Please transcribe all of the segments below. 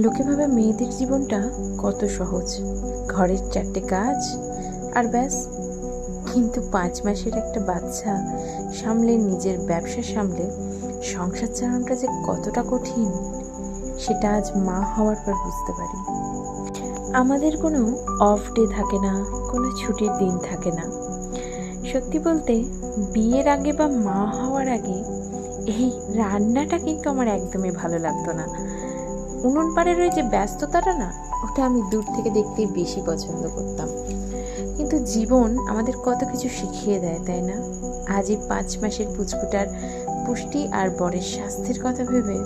লোকে ভাবে মেয়েদের জীবনটা কত সহজ, ঘরের 4টে কাজ আর ব্যাস। কিন্তু 5 মাসের একটা বাচ্চা সামলে, নিজের ব্যবসা সামলে সংসার চালানোটা যে কতটা কঠিন, সেটা আজ মা হওয়ার পর বুঝতে পারি। আমাদের কোনো অফ ডে থাকে না, কোনো ছুটির দিন থাকে না। সত্যি বলতে, বিয়ের আগে বা মা হওয়ার আগে এই রান্নাটা কিন্তু আমার একদমই ভালো লাগতো না। উনুন পাড়ের ওই যে ব্যস্ততাটা না, ওটা আমি দূর থেকে দেখতেই বেশি পছন্দ করতাম। কিন্তু জীবন আমাদের কত কিছু শিখিয়ে দেয়, তাই না? আজ এই 5 মাসের পুচকুটার পুষ্টি আর বরের স্বাস্থ্যের কথা ভেবে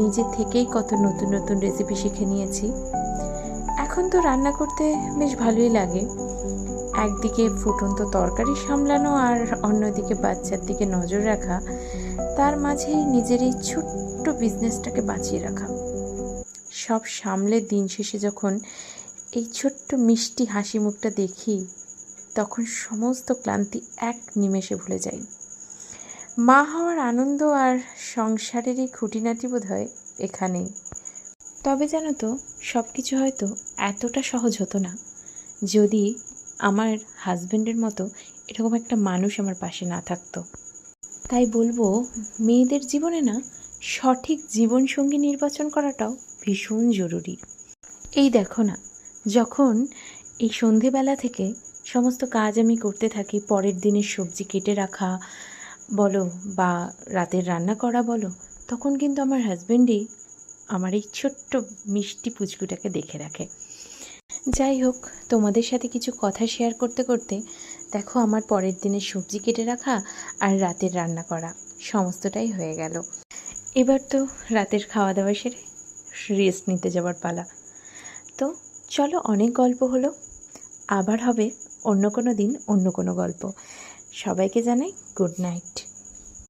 নিজে থেকেই কত নতুন নতুন রেসিপি শিখে নিয়েছি। এখন তো রান্না করতে বেশ ভালোই লাগে। একদিকে ফুটন্ত তরকারি সামলানো আর অন্যদিকে বাচ্চার দিকে নজর রাখা, তার মাঝেই নিজের এই ছোট্ট বিজনেসটাকে বাঁচিয়ে রাখা। সব সামলে দিন শেষে যখন এই ছোট্ট মিষ্টি হাসি মুখটা দেখি, তখন সমস্ত ক্লান্তি এক নিমেষে ভুলে যাই। মা হওয়ার আনন্দ আর সংসারের এই খুঁটিনাটি বোধ হয় এখানেই। তবে জানো তো, সব কিছু হয়তো এতটা সহজ হতো না যদি আমার হাজব্যান্ডের মতো এরকম একটা মানুষ আমার পাশে না থাকতো। তাই বলবো, মেয়েদের জীবনে না সঠিক জীবনসঙ্গী নির্বাচন করাটাও ভীষণ জরুরি। এই দেখো না, যখন এই সন্ধেবেলা থেকে সমস্ত কাজ আমি করতে থাকি, পরের দিনের সবজি কেটে রাখা বলো বা রাতের রান্না করা বলো, তখন কিন্তু আমার হাজব্যান্ডই আমার এই ছোট্ট মিষ্টি পুচকুটাকে দেখে রাখে। যাই হোক, তোমাদের সাথে কিছু কথা শেয়ার করতে করতে দেখো আমার পরের দিনের সবজি কেটে রাখা আর রাতের রান্না করা সমস্তটাই হয়ে গেল। এবার তো রাতের খাওয়া দাওয়া সেরে রেস্ট নিতে যাওয়ার পালা। তো চলো, অনেক গল্প হলো, আবার হবে অন্য কোনো দিন অন্য কোনো গল্প। সবাইকে জানাই গুড নাইট।